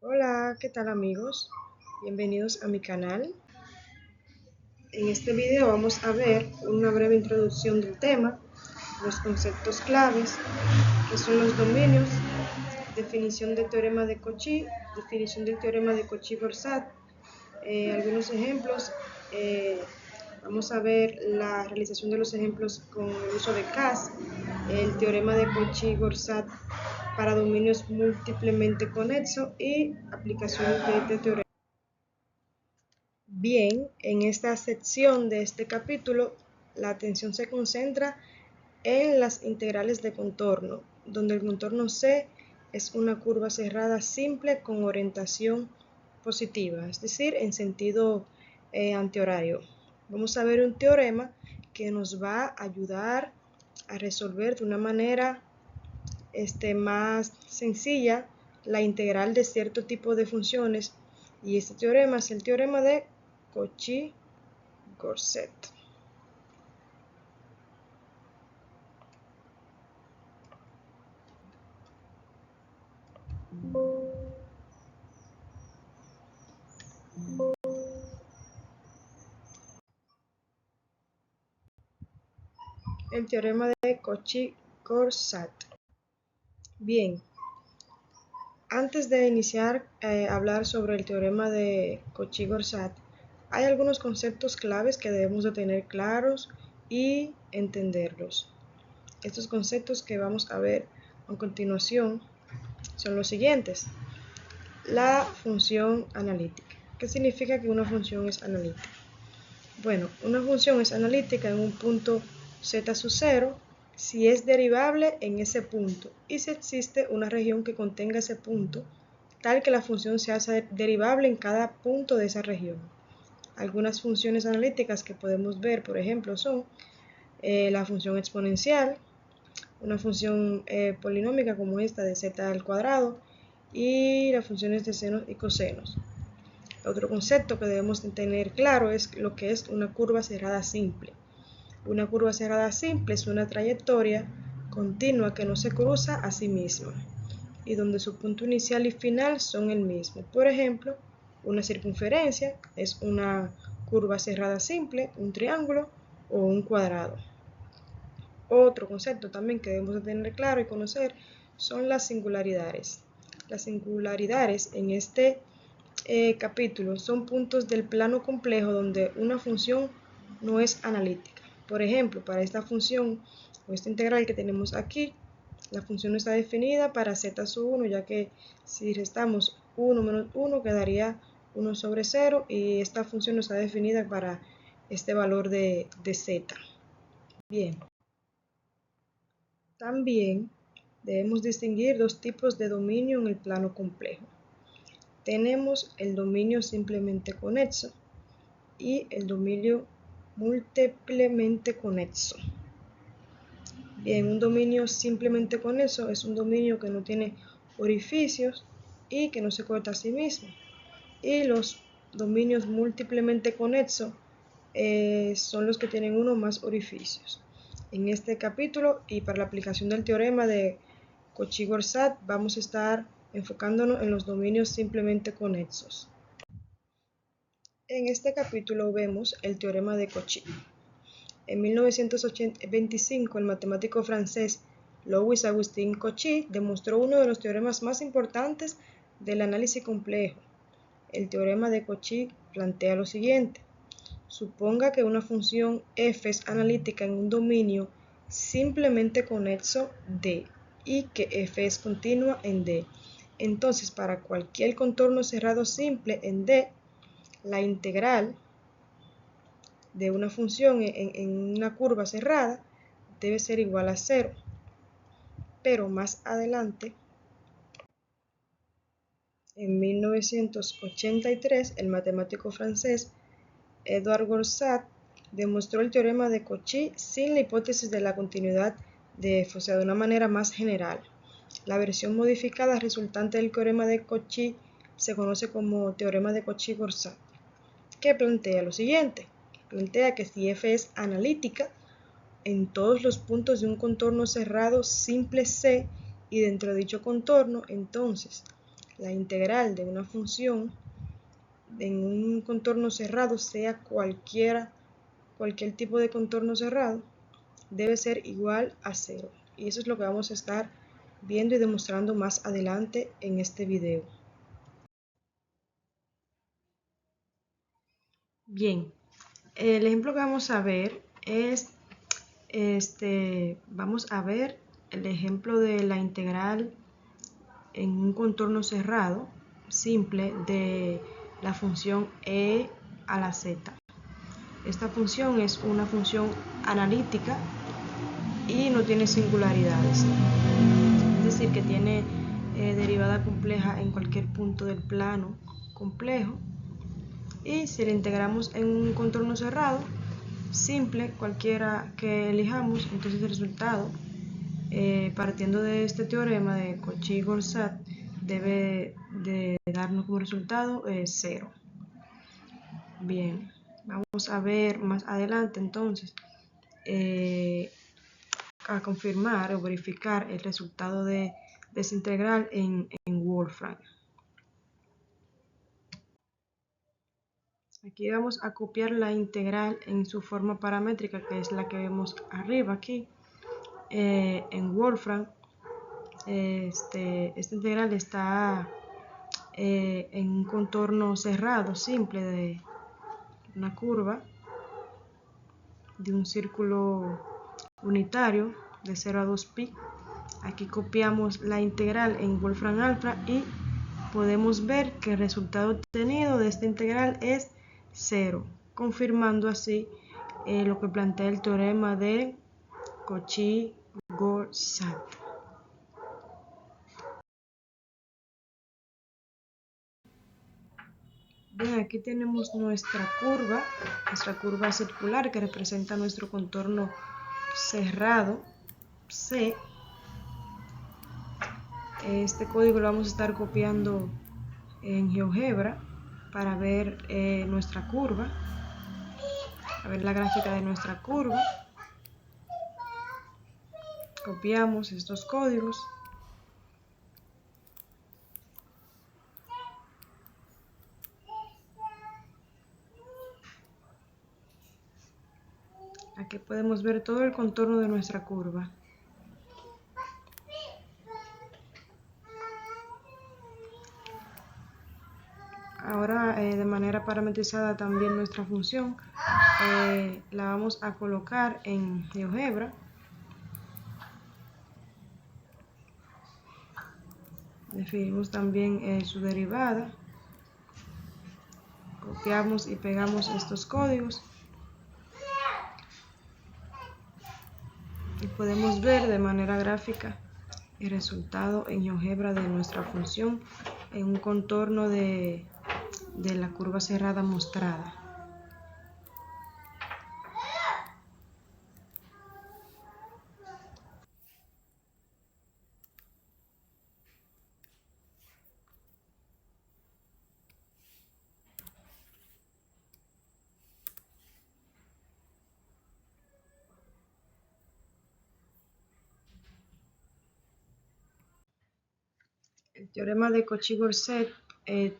Hola, ¿qué tal amigos? Bienvenidos a mi canal. En este video vamos a ver una breve introducción del tema, los conceptos claves, que son los dominios, definición del teorema de Cauchy, definición del teorema de Cauchy-Borsat, algunos ejemplos. Vamos a ver la realización de los ejemplos con el uso de CAS, el teorema de Cauchy-Borsat para dominios múltiplemente conexos y aplicación de este teorema. Bien, en esta sección de este capítulo, la atención se concentra en las integrales de contorno, donde el contorno C es una curva cerrada simple con orientación positiva, es decir, en sentido antihorario. Vamos a ver un teorema que nos va a ayudar a resolver de una manera más sencilla la integral de cierto tipo de funciones, y este teorema es el teorema de Cauchy-Borsat. El teorema de Cauchy-Borsat. Bien, antes de iniciar a hablar sobre el teorema de Cauchy-Borsat, hay algunos conceptos claves que debemos de tener claros y entenderlos. Estos conceptos que vamos a ver a continuación son los siguientes. La función analítica. ¿Qué significa que una función es analítica? Bueno, una función es analítica en un punto z sub 0 si es derivable en ese punto y si existe una región que contenga ese punto, tal que la función se hace derivable en cada punto de esa región. Algunas funciones analíticas que podemos ver, por ejemplo, son la función exponencial, una función polinómica como esta de z al cuadrado, y las funciones de senos y cosenos. Otro concepto que debemos tener claro es lo que es una curva cerrada simple. Una curva cerrada simple es una trayectoria continua que no se cruza a sí misma y donde su punto inicial y final son el mismo. Por ejemplo, una circunferencia es una curva cerrada simple, un triángulo o un cuadrado. Otro concepto también que debemos de tener claro y conocer son las singularidades. Las singularidades en este capítulo son puntos del plano complejo donde una función no es analítica. Por ejemplo, para esta función o esta integral que tenemos aquí, la función no está definida para z sub 1, ya que si restamos 1 menos 1 quedaría 1 sobre 0, y esta función no está definida para este valor de z. Bien. También debemos distinguir dos tipos de dominio en el plano complejo. Tenemos el dominio simplemente conexo y el dominio múltiplemente conexo. Bien, un dominio simplemente conexo es un dominio que no tiene orificios y que no se corta a sí mismo. Y los dominios múltiplemente conexos son los que tienen uno o más orificios. En este capítulo y para la aplicación del teorema de Cauchy-Borsat vamos a estar enfocándonos en los dominios simplemente conexos. En este capítulo vemos el teorema de Cauchy. En 1925, el matemático francés Louis-Auguste Cauchy demostró uno de los teoremas más importantes del análisis complejo. El teorema de Cauchy plantea lo siguiente. Suponga que una función f es analítica en un dominio simplemente conexo D y que f es continua en D. Entonces, para cualquier contorno cerrado simple en D, la integral de una función en una curva cerrada debe ser igual a 0. Pero más adelante, en 1983, el matemático francés Edouard Goursat demostró el teorema de Cauchy sin la hipótesis de la continuidad de f, o sea, de una manera más general. La versión modificada resultante del teorema de Cauchy se conoce como teorema de Cauchy-Borsat, que plantea lo siguiente. Plantea que si f es analítica en todos los puntos de un contorno cerrado simple C y dentro de dicho contorno, entonces la integral de una función en un contorno cerrado, sea cualquier tipo de contorno cerrado, debe ser igual a 0. Y eso es lo que vamos a estar viendo y demostrando más adelante en este video. Bien, el ejemplo que vamos a ver es vamos a ver el ejemplo de la integral en un contorno cerrado simple de la función e a la z. Esta función es una función analítica y no tiene singularidades, es decir, que tiene derivada compleja en cualquier punto del plano complejo, y si la integramos en un contorno cerrado simple, cualquiera que elijamos, entonces el resultado, partiendo de este teorema de Cauchy-Corsat, debe de darnos como resultado 0. Bien, vamos a ver más adelante entonces a confirmar o verificar el resultado de esa integral en Wolfram. Aquí vamos a copiar la integral en su forma paramétrica, que es la que vemos arriba aquí. En Wolfram, esta integral está en un contorno cerrado simple de una curva de un círculo unitario de 0 a 2pi. Aquí copiamos la integral en Wolfram Alpha y podemos ver que el resultado obtenido de esta integral es 0, confirmando así lo que plantea el teorema de Cauchy-Corsat. Bien, aquí tenemos nuestra curva circular que representa nuestro contorno cerrado C. Este código lo vamos a estar copiando en GeoGebra para ver nuestra curva, a ver la gráfica de nuestra curva. Copiamos estos códigos. Aquí podemos ver todo el contorno de nuestra curva. Ahora, de manera parametrizada también nuestra función, la vamos a colocar en GeoGebra. Definimos también su derivada. Copiamos y pegamos estos códigos. Y podemos ver de manera gráfica el resultado en GeoGebra de nuestra función en un contorno de la curva cerrada mostrada. El teorema de Cauchy-Corsat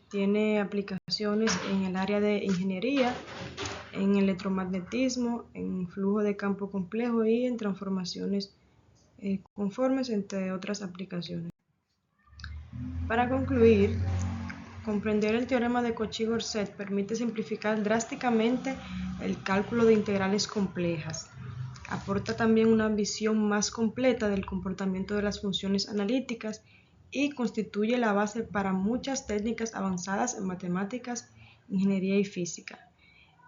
tiene aplicaciones en el área de ingeniería, en electromagnetismo, en flujo de campo complejo y en transformaciones conformes, entre otras aplicaciones. Para concluir, comprender el teorema de Cauchy-Corsat permite simplificar drásticamente el cálculo de integrales complejas. Aporta también una visión más completa del comportamiento de las funciones analíticas y constituye la base para muchas técnicas avanzadas en matemáticas, ingeniería y física.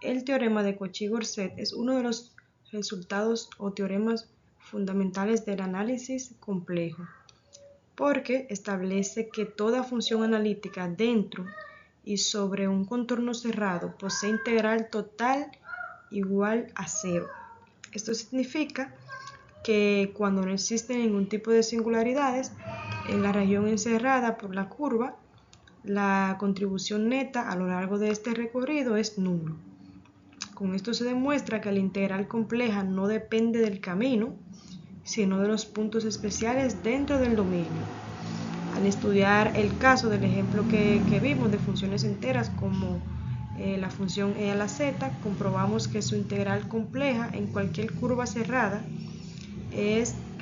El teorema de Cauchy-Corsat es uno de los resultados o teoremas fundamentales del análisis complejo, porque establece que toda función analítica dentro y sobre un contorno cerrado posee integral total igual a 0. Esto significa que cuando no existe ningún tipo de singularidades en la región encerrada por la curva, la contribución neta a lo largo de este recorrido es nulo. Con esto se demuestra que la integral compleja no depende del camino, sino de los puntos especiales dentro del dominio. Al estudiar el caso del ejemplo que vimos de funciones enteras como la función e a la z, comprobamos que su integral compleja en cualquier curva cerrada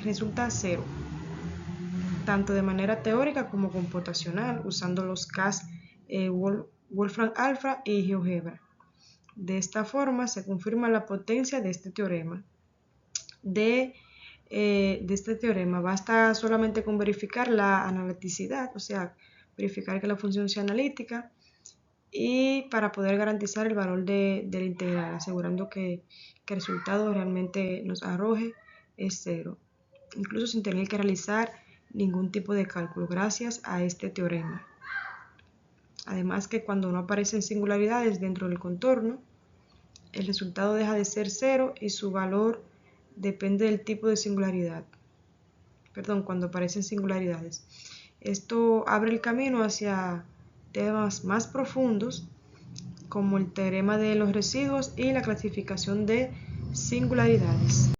resulta 0, tanto de manera teórica como computacional, usando los CAS Wolfram Alpha y GeoGebra. De esta forma se confirma la potencia de este teorema. De este teorema basta solamente con verificar la analiticidad, o sea, verificar que la función sea analítica, y para poder garantizar el valor de la integral, asegurando que el resultado realmente nos arroje es 0, incluso sin tener que realizar ningún tipo de cálculo, gracias a este teorema. Además que cuando no aparecen singularidades dentro del contorno, el resultado deja de ser 0 y su valor depende del tipo de singularidad. Perdón, cuando aparecen singularidades. Esto abre el camino hacia temas más profundos como el teorema de los residuos y la clasificación de singularidades.